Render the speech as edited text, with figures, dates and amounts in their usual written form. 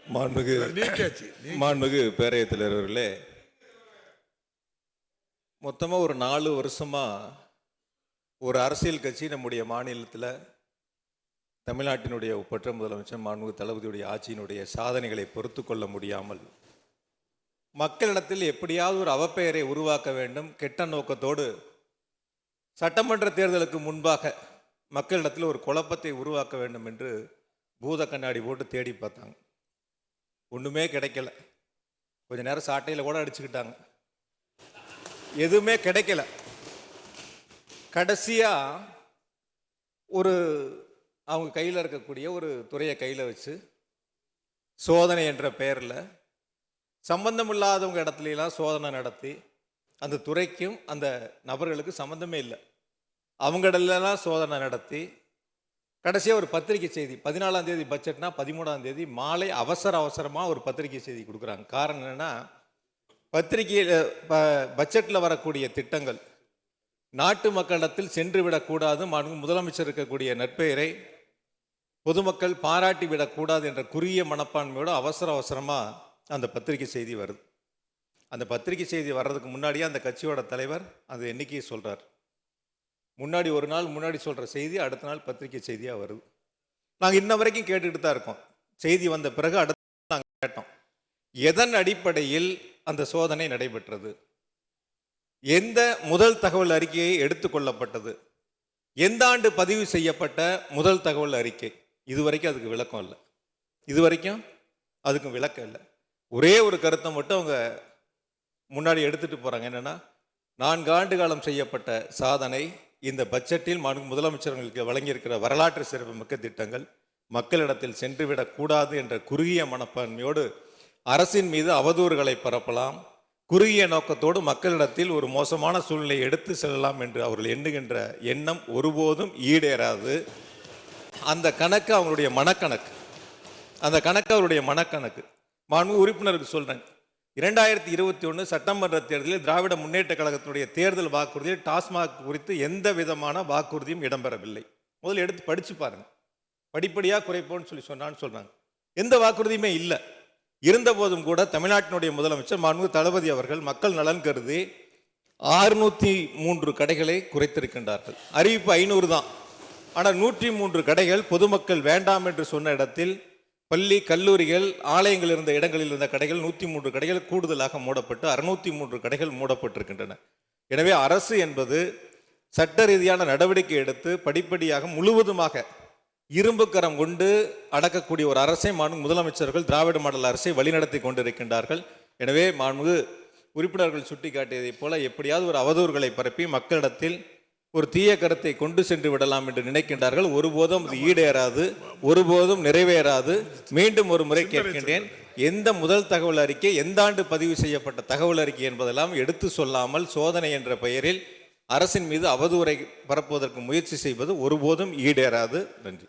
மாண்புமிகு பேரவைத் தலைவர்களே, மொத்தமாக ஒரு 4 வருஷமா ஒரு அரசியல் கட்சி நம்முடைய மாநிலத்தில் தமிழ்நாட்டினுடைய ஒப்பற்ற முதலமைச்சர் மாண்புமிகு தளபதியுடைய ஆட்சியினுடைய சாதனைகளை பொறுத்து கொள்ள முடியாமல் மக்களிடத்தில் எப்படியாவது ஒரு அவப்பெயரை உருவாக்க வேண்டும் கெட்ட நோக்கத்தோடு சட்டமன்ற தேர்தலுக்கு முன்பாக மக்களிடத்தில் ஒரு குழப்பத்தை உருவாக்க வேண்டும் என்று பூத கண்ணாடி போட்டு தேடி பார்த்தாங்க. ஒன்றுமே கிடைக்கல. கொஞ்ச நேரம் சாட்டையில் கூட அடிச்சுக்கிட்டாங்க. எதுவுமே கிடைக்கல. கடைசியாக ஒரு அவங்க கையில் இருக்கக்கூடிய ஒரு துறையை கையில் வச்சு சோதனை என்ற பெயரில் சம்பந்தம் இல்லாதவங்க இடத்துலாம் சோதனை நடத்தி அந்த துறைக்கும் அந்த நபர்களுக்கு சம்பந்தமே இல்லை அவங்களிடலாம் சோதனை நடத்தி கடைசியாக ஒரு பத்திரிகை செய்தி 14ஆம் தேதி பட்ஜெட்னா 13ஆம் தேதி மாலை அவசரமாக ஒரு பத்திரிகை செய்தி கொடுக்குறாங்க. காரணம் என்னென்னா, பத்திரிகையில் பட்ஜெட்டில் வரக்கூடிய திட்டங்கள் நாட்டு மக்களிடத்தில் சென்று விடக்கூடாது, முதலமைச்சர் இருக்கக்கூடிய நற்பெயரை பொதுமக்கள் பாராட்டி விடக்கூடாது என்ற குறுகிய மனப்பான்மையோடு அவசரமாக அந்த பத்திரிகை செய்தி வருது. அந்த பத்திரிகை செய்தி வர்றதுக்கு முன்னாடியே அந்த கட்சியோட தலைவர் அந்த எண்ணிக்கையை சொல்கிறார். முன்னாடி ஒரு நாள் முன்னாடி சொல்கிற செய்தி அடுத்த நாள் பத்திரிகை செய்தியாக வருது. நாங்கள் இன்ன வரைக்கும் கேட்டுக்கிட்டு தான் இருக்கோம். செய்தி வந்த பிறகு அடுத்த நாங்கள் கேட்டோம், எதன் அடிப்படையில் அந்த சோதனை நடைபெற்றது, எந்த முதல் தகவல் அறிக்கையை எடுத்துக்கொள்ளப்பட்டது, எந்த ஆண்டு பதிவு செய்யப்பட்ட முதல் தகவல் அறிக்கை, இதுவரைக்கும் அதுக்கு விளக்கம் இல்லை. இதுவரைக்கும் அதுக்கும் விளக்கம் இல்லை. ஒரே ஒரு கருத்தை மட்டும் அவங்க முன்னாடி எடுத்துகிட்டு போகிறாங்க. என்னென்னா, 4 ஆண்டு காலம் செய்யப்பட்ட சாதனை, இந்த பட்ஜெட்டில் முதலமைச்சர்களுக்கு வழங்கியிருக்கிற வரலாற்று சிறப்புமிக்க திட்டங்கள் மக்களிடத்தில் சென்றுவிடக்கூடாது என்ற குறுகிய மனப்பான்மையோடு அரசின் மீது அவதூறுகளை பரப்பலாம், குறுகிய நோக்கத்தோடு மக்களிடத்தில் ஒரு மோசமான சூழ்நிலை எடுத்து செல்லலாம் என்று அவர்கள் எண்ணுகின்ற எண்ணம் ஒருபோதும் ஈடேறாது. அந்த கணக்கு அவங்களுடைய மனக்கணக்கு. அந்த கணக்கு அவருடைய மனக்கணக்கு. மாண்புமிகு உறுப்பினருக்கு சொல்கிறேன், 2021 சட்டமன்ற தேர்தலில் திராவிட முன்னேற்ற கழகத்தினுடைய தேர்தல் வாக்குறுதியில் டாஸ்மாக் குறித்து எந்த விதமான வாக்குறுதியும் இடம்பெறவில்லை. முதல்ல எடுத்து படித்து பாருங்க. படிப்படியாக குறைப்போன்னு சொல்கிறாங்க. எந்த வாக்குறுதியுமே இல்லை. இருந்த போதும் கூட தமிழ்நாட்டினுடைய முதலமைச்சர் மாண்புமிகு தளபதி அவர்கள் மக்கள் நலன் கருதி 603 கடைகளை குறைத்திருக்கின்றார்கள். அறிவிப்பு 500 தான். ஆனால் 103 கடைகள் பொதுமக்கள் வேண்டாம் என்று சொன்ன இடத்தில் பள்ளி கல்லூரிகள் ஆலயங்கள் இருந்த இடங்களில் இருந்த கடைகள் 103 கடைகள் கூடுதலாக மூடப்பட்டு 603 கடைகள் மூடப்பட்டிருக்கின்றன. எனவே அரசு என்பது சட்ட ரீதியான நடவடிக்கை எடுத்து படிப்படியாக முழுவதுமாக இரும்பு கரம் கொண்டு அடக்கக்கூடிய ஒரு அரசை முதலமைச்சர்கள் திராவிட மாடல் அரசை வழிநடத்தி கொண்டிருக்கின்றார்கள். எனவே மாண்புமிகு உறுப்பினர்கள் சுட்டிக்காட்டியதைப் போல எப்படியாவது ஒரு அவதூறுகளை பரப்பி மக்களிடத்தில் ஒரு தீய கருத்தை கொண்டு சென்று விடலாம் என்று நினைக்கின்றார்கள். ஒருபோதும் அது ஈடேறாது, ஒருபோதும் நிறைவேறாது. மீண்டும் ஒரு முறை கேட்கின்றேன், எந்த முதல் தகவல் அறிக்கை, எந்த ஆண்டு பதிவு செய்யப்பட்ட தகவல் அறிக்கை என்பதெல்லாம் எடுத்து சொல்லாமல் சோதனை என்ற பெயரில் அரசின் மீது அவதூறை பரப்புவதற்கு முயற்சி செய்வது ஒருபோதும் ஈடேறாது. நன்றி.